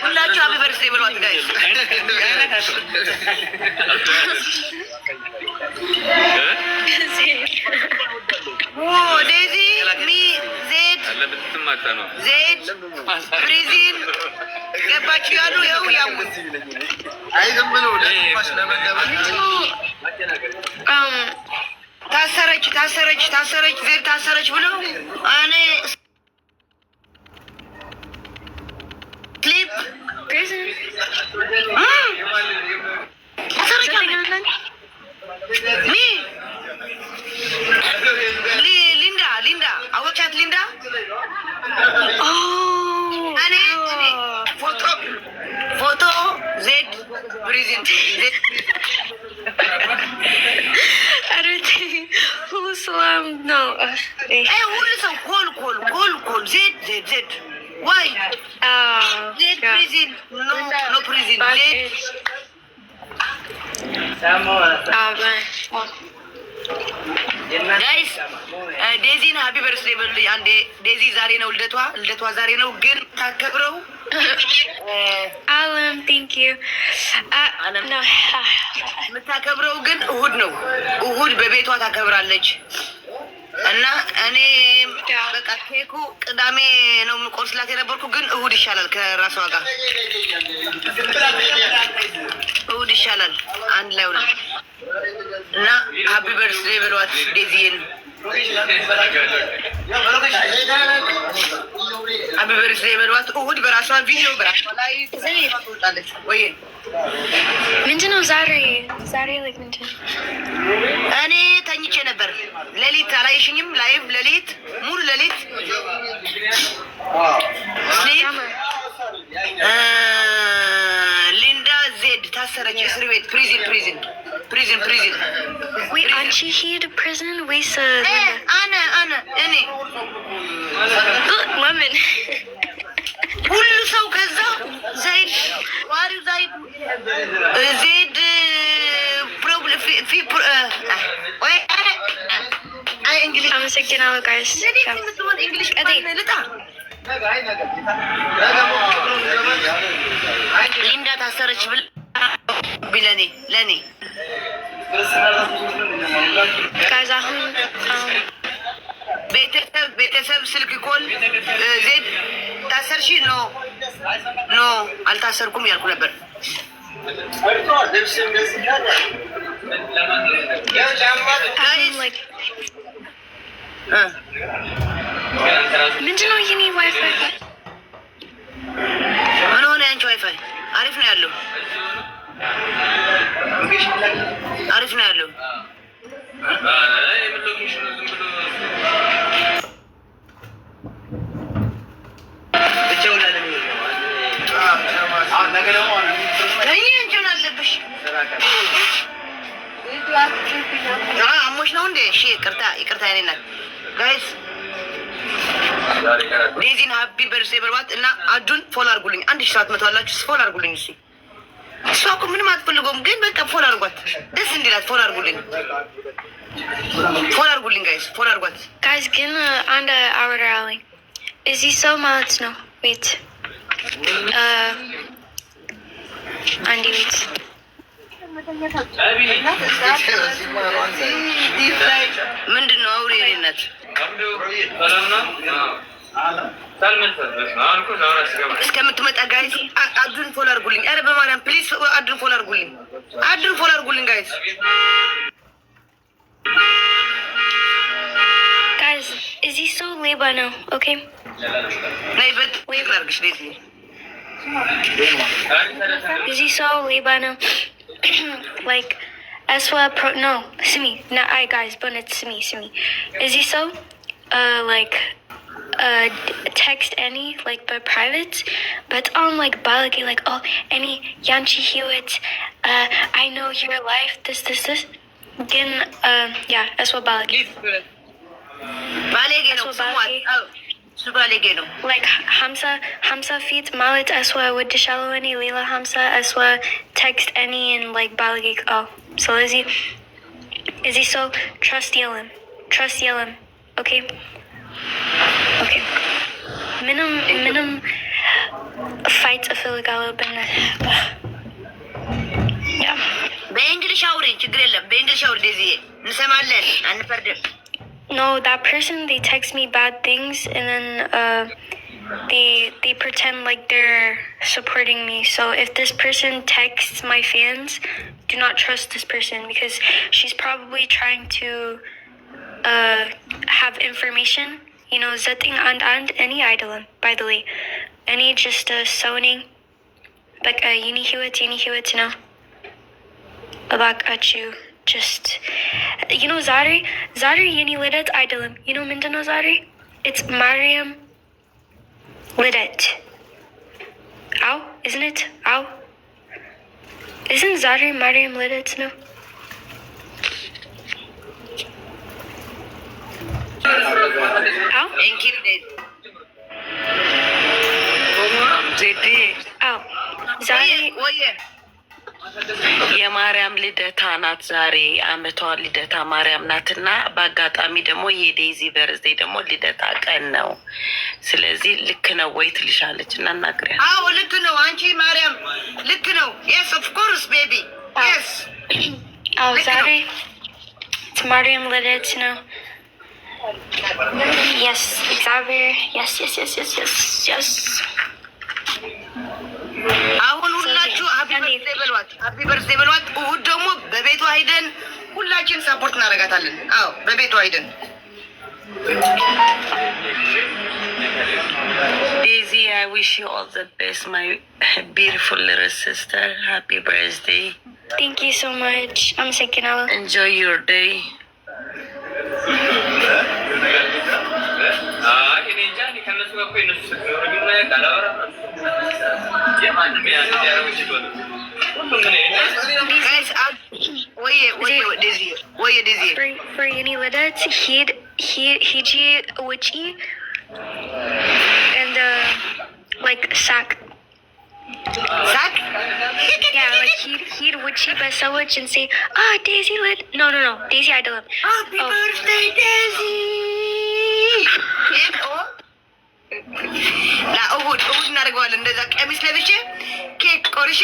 ሁላችሁ ሀፒ በርዝዴ ብሏት ጋይስ። ዴዚ ሚ ዜድ ብሪዚን ገባችሁ ያሉ ይኸው ያሙት ታሰረች ዜድ ታሰረች ብሎ እኔ ክሊፕ ሊንዳ አወቻት ሊንዳ እኔ ፎቶ ዜድ ብሪዝን ሁሉ ሰው ኮል ዜድ ዋይ ዜድ ፕሪዝን ኖ ፕሪዝን ዜድ ጋይስ ዴዚን ሀፒ በርስዴ በሉኝ አንዴ። ዴዚ ዛሬ ነው ልደቷ ዛሬ ነው፣ ግን ታከብረው አለም ቴንክ ዩ የምታከብረው ግን እሁድ ነው። እሁድ በቤቷ ታከብራለች እና እኔ በቃ ኬኩ ቅዳሜ ነው ቆርስላት የነበርኩ፣ ግን እሁድ ይሻላል ከራሷ ጋር እሁድ ይሻላል። አንድ ላይ ሆነ እና ሀፒ በርስዴ ብሏት ዴዚን ሀፒ በርስዴ ብሏት። እሁድ በራሷ ቪዲዮ በራሷ ላይ ትወጣለች ወይ ምንድን ነው ዛሬ ምንድን ነው? እኔ ተኝቼ ነበር ሌሊት፣ አላየሽኝም? ላይቭ ሌሊት ሙሉ ሌሊት ሊንዳ ዜድ ታሰረች እስር ቤት ፕሪዝን አንቺ ሂድ ፕሪዝን ወይስ እኔ ለምን ሁሉ ሰው ከዛ ዜድ አመሰግናለሁ ጋይስ። ሊንዳ ታሰረች ለኔ ጋይስ አሁን ቤተሰብ ስልክ ኮል ዜድ ታሰርሽ? ኖ አልታሰርኩም ያልኩ ነበር። ምንድን ነው የኔ ዋይፋይ? ምን ሆነ? ያንቺ ዋይፋይ አሪፍ ነው ያለው። አሞሽ ነው እንዴ? እሺ ይቅርታ የኔ እናት። ጋይስ ዴዚን ሀፒ በርዝዴ በሏት እና አዱን ፎሎ አድርጉልኝ። 1700 አላችሁ፣ ፎሎ አድርጉልኝ። እሷ እኮ ምንም አትፈልገውም፣ ግን በቃ ፎሎ አድርጓት፣ ደስ እንዲላት ፎሎ አድርጉልኝ። ጋይስ ፎሎ አድርጓት። ጋይስ ግን አንድ አወራለኝ እዚህ ሰው ማለት ነው። ዌት አንድ ቤት ምንድን ነው? አውሪ የኔ እናት። እስከምትመጣ ጋይስ አዱን ፎሎ አድርጉልኝ። ኧረ በማርያም ፕሊዝ አዱን ፎሎ አድርጉልኝ ጋይስ። ጋይስ እዚህ ሰው ሌባ ነው። ኦኬ ነይ ሌባ አድርግሽ ዴዚ። እዚህ ሰው ሌባ ነው። like no simi not I guys but it's simi is he so like text any like by private but on like balagi like oh any Yanchi Hewitt I know your life this again yeah that's what balagi like Hamza feet Malit Aswa would Shalawani Lila Hamza Aswa text any and like balagi oh so is he so trust Yelim okay ኦኬ ምንም ፋይት እፈልጋለሁ ያ በእንግሊሽ አውሪ፣ ችግር የለም። በእንግሊሽ አውሪ ዴዚዬ፣ እንሰማለን፣ አንፈርድም። No, that person, they text me bad things and then they pretend like they're supporting me. So if this person texts my fans, do not trust this person because she's probably trying to have information. You know, zetting and any idol, by the way. Any just sewing like uni hewitt, you know. About at you. Just, you know, Zari yeni lidet idolum. You know Mindano Zari? It's Mariam Lidet. Ow, isn't it? Ow. Isn't Zari Mariam Lidet? No. Ow? Thank you, Zedi. Ow. Zari. የማርያም ልደታ ናት ዛሬ አመቷ ልደታ ማርያም ናትና በአጋጣሚ ደግሞ የዴዚ በርዝዴ ደግሞ ልደታ ቀን ነው። ስለዚህ ልክ ነው ወይ ትልሻለች እና እናግሪያለሁ። አዎ ልክ ነው አንቺ ማርያም ልክ ነው። yes of course baby yes አዎ ዛሬ ማርያም ልደት ነው። yes እግዚአብሔር yes አሁን ሁላችሁ ሀፒ በርዝዴ በሏት። እሑድ ደግሞ በቤቷ ሄደን ሁላችን ሰፖርት እናደርጋታለን። አዎ በቤቷ ሄደን Daisy, I wish you all the best, my beautiful little sister. Happy birthday. Thank you so much. I'm thinking I'll enjoy your day. For any lidet, he'd witchy and like sack. Yeah, like he'd witchy by so much and say, Daisy lit. No, Daisy idol. Happy birthday, Daisy. እሑድ እናደርገዋለን። እንደዛ ቀሚስ ለብሼ ኬክ ቆርሼ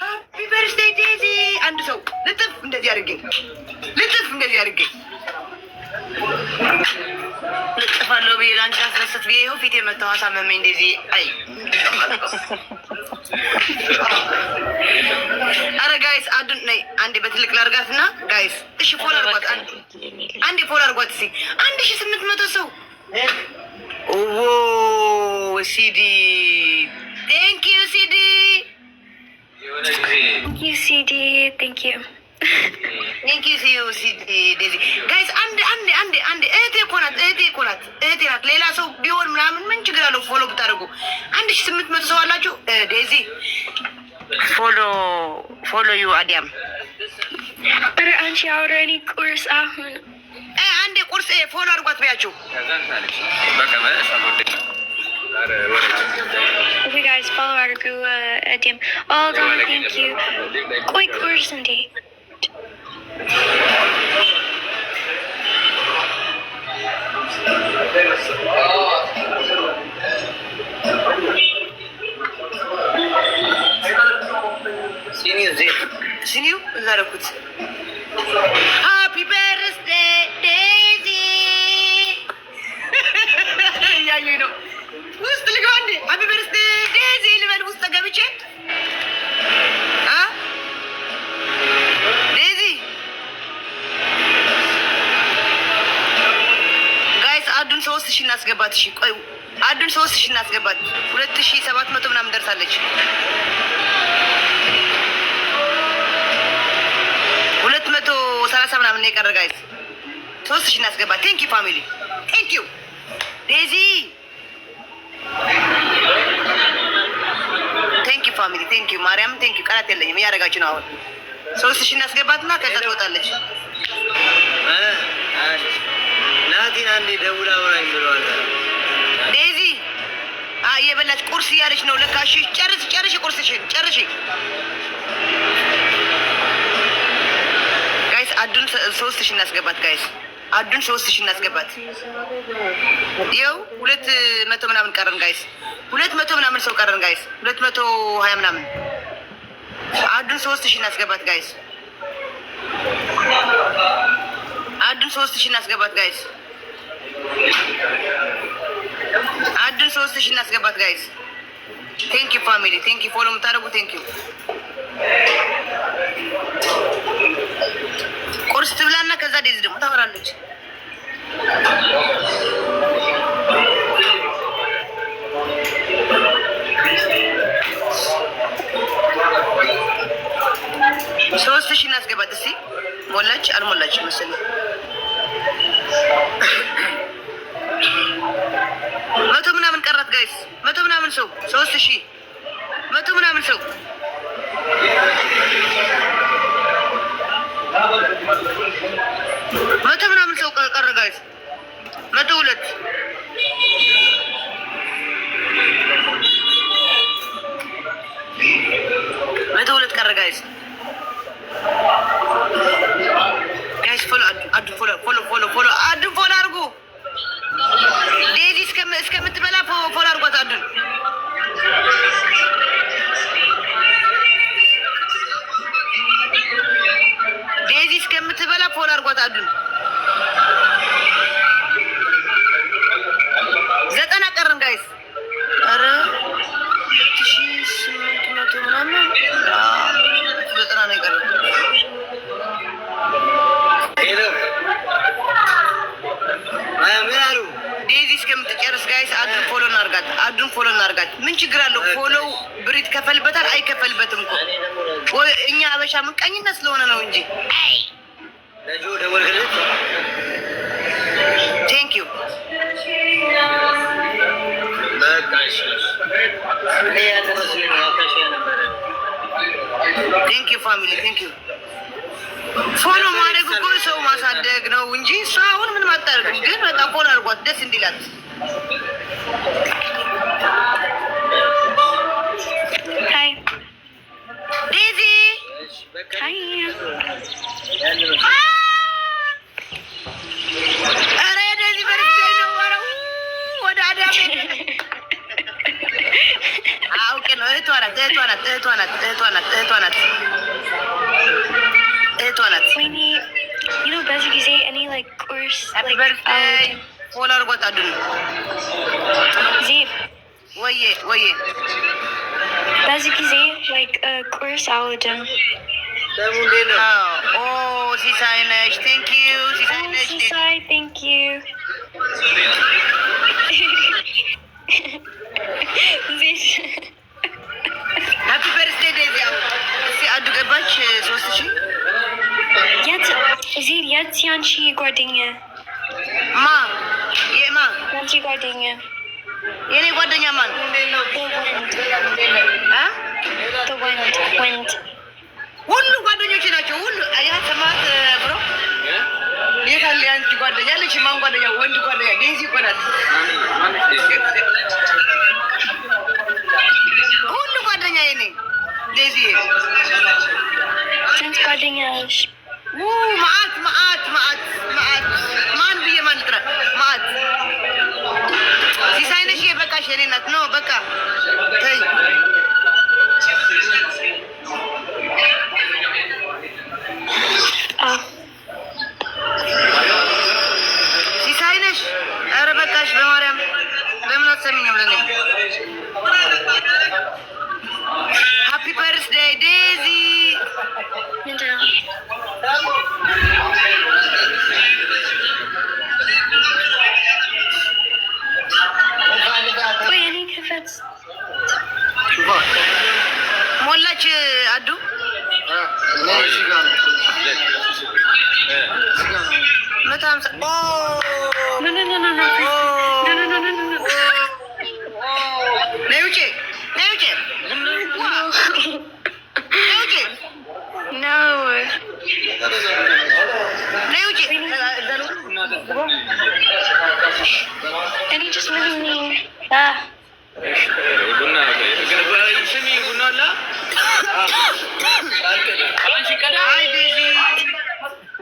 ሃፒ በርዝዴይ ዴዚ አንድ ሰው ልጥፍ እንደዚህ አድርጌ ልጥፋለሁ ብዬ ለአንቺ አስደስት ብዬ ይኸው ፊት የመታው አሳመመኝ። እንደዚህ አይ አረ ጋይስ አዱን ነይ አንዴ በትልቅ ላርጋት እና ጋይስ እሺ ፎሎ አርጓት አንዴ ፎሎ አርጓት እስኪ 1800 ሰው Oh, CD. Thank you, CD. Thank you, CD. Thank you. Thank you, CD. Daisy. Guys, አንዴ እህቴ እኮ ናት። ሌላ ሰው ቢሆን ምናምን ምን ችግር አለው? ፎሎ ብታደርጉ 1800 ሰው አላችሁ። ዴዚ ፎሎ ዩ አዲያም ኧረ አንቺ አውረኒ ቁርስ አሁን አንዴ ቁርስ ፎሎ አድርጓት ቢያችሁ። Okay guys, follow our group Adim. Oh God, thank you. Quick course indeed. Siniu ላረኩት Happy birthday Daisy ያዩኝ ነው ውስጥ ልገባ እንዴ? Happy birthday Daisy ልበል ውስጥ ገብቼ Daisy ጋይስ አዱን 3000 እናስገባት። እሺ ቆይ አዱን 3000 እናስገባት። 2700 ምናምን ደርሳለች። 230 ምናምን ነው የቀረ ጋይስ። 3000 እናስገባት። ቴንክ ዩ ፋሚሊ ቴንክ ዩ ዴዚ ቴንክ ዩ ፋሚሊ ቴንክ ዩ ማርያም ቴንክ ዩ። ቃላት የለኝም እያደረጋችሁ ነው። አሁን 3000 እናስገባትና ከዛ ትወጣለች። ናቲን አንዴ ደውላ አውራኝ ብለዋል። ዴዚ እየበላች ቁርስ እያለች ነው ለካ። እሺ ጨርሽ ቁርስሽን ጨርሽ ጋይስ። አዱን 3000 እናስገባት ጋይስ። አዱን 3000 እናስገባት። ይኸው 200 ምናምን ቀረን ጋይስ። 200 ምናምን ሰው ቀረን ጋይስ። 220 ምናምን አዱን 3000 እናስገባት ጋይስ። አዱን 3000 እናስገባት ጋይስ። አዱን 3000 እናስገባት ጋይስ። ቴንክ ዩ ፋሚሊ፣ ቴንክ ዩ ፎሎ የምታደርጉ ቴንክ ዩ። ቁርስ ትብላና ከዛ ዴዚ ደግሞ ታወራለች። ሶስት ሺህ እናስገባት እስኪ። ሞላች አልሞላች መሰለኝ። 100 ምናምን ቀራት ጋይስ። 100 ምናምን ሰው 3000 100 ምናምን ሰው 100 ምናምን ሰው ቀረ ጋይስ። 102 102 ቀረ ጋይስ። ጋይስ ፎሎ አዱ ፎሎ አዱ ፎሎ አድርጉ። ዴዚ እስከምትበላ ፎሎ አድርጓት አዱን። ዴዚ እስከምትበላ ፎሎ አድርጓት አዱን። 90 ቀረን ጋይስ። ኧረ 2800 ምናምን 90 ነው የቀረን። ዴዚ እስከምትጨርስ ጋይስ አዱን ፎሎ እናርጋት። አዱን ፎሎ እናርጋት። ምን ችግር አለው? ፎሎው ብር ይከፈልበታል አይከፈልበትም እኮ እኛ አበሻ ምንቀኝነት ስለሆነ ነው እንጂ። ቴንክ ዩ ቴንክ ዩ ፋሚሊ ቴንክ ዩ። ፎሎ ማድረግ እኮ ሰው ማሳደግ ነው እንጂ እሷ አሁን ምንም አታደርግም። ግን በጣም ፎሎ አድርጓት ደስ እንዲላት። ሀይ ዴዚ ሀይ። ኧረ ዴዚ በርዝዴይ ነው። ኧረ ወደ አዳሜ አውቄ ነው። እህቷ ናት። ወይኔ በዚህ ጊዜ እኔ like ቁርስ ፎሎ አድርጓት አዱን። ወዬ በዚህ ጊዜ like ቁርስ አልወድም። ሲሳይ ነሽ። ቴንክ ዩ ሲሳይ ነሽ። ሲሳይ ቴንክ ዩ። ሃፒ በርዝዴይ ዴዚ። እስኪ አዱ ገባች 3000 የት ያንቺ ጓደኛ? ያንቺ ጓደኛ? የኔ ጓደኛ ማን? ወንድ ሁሉ ጓደኞቼ ናቸው። ሁሉ ያሰማት ብሮ የት አለ ያንቺ ጓደኛ? ያለች ማን ጓደኛ? ወንድ ጓደኛ ዴዚ እኮ ናት። ሁሉ ጓደኛ የኔ ዴዚ። ስንት ጓደኛ አለሽ? መዓት ማን ብዬ ማን ልጥራ? መዓት ሲሳይ ነሽ። በቃሽ የኔ ናት። ኖ በቃ ተይ። ሲሳይ ነሽ። ኧረ በቃሽ በማርያም ለምን አትሰሚኝም? ለኔ ሃፒ በርዝዴይ ዴዚ። ምንድን ነው? ቆይ እኔ ክፈት። ሞላች አዱ። ነይ ውጪ እኔ just moving.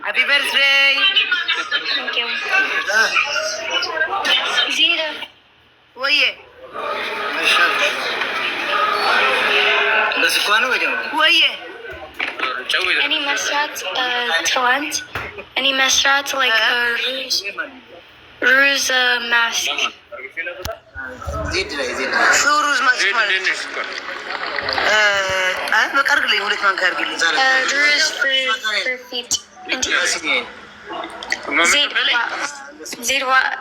ሃፒ በርዝዴይ። Thank you. Zira. ወዬ ወዬ Any masrat talent? Any masrat like ruse mask? ሩዝ ማስክ ማለት በቃ አድርግልኝ። ሁለት ማንካ አድርግልኝ። Ruse for feet. Zid what?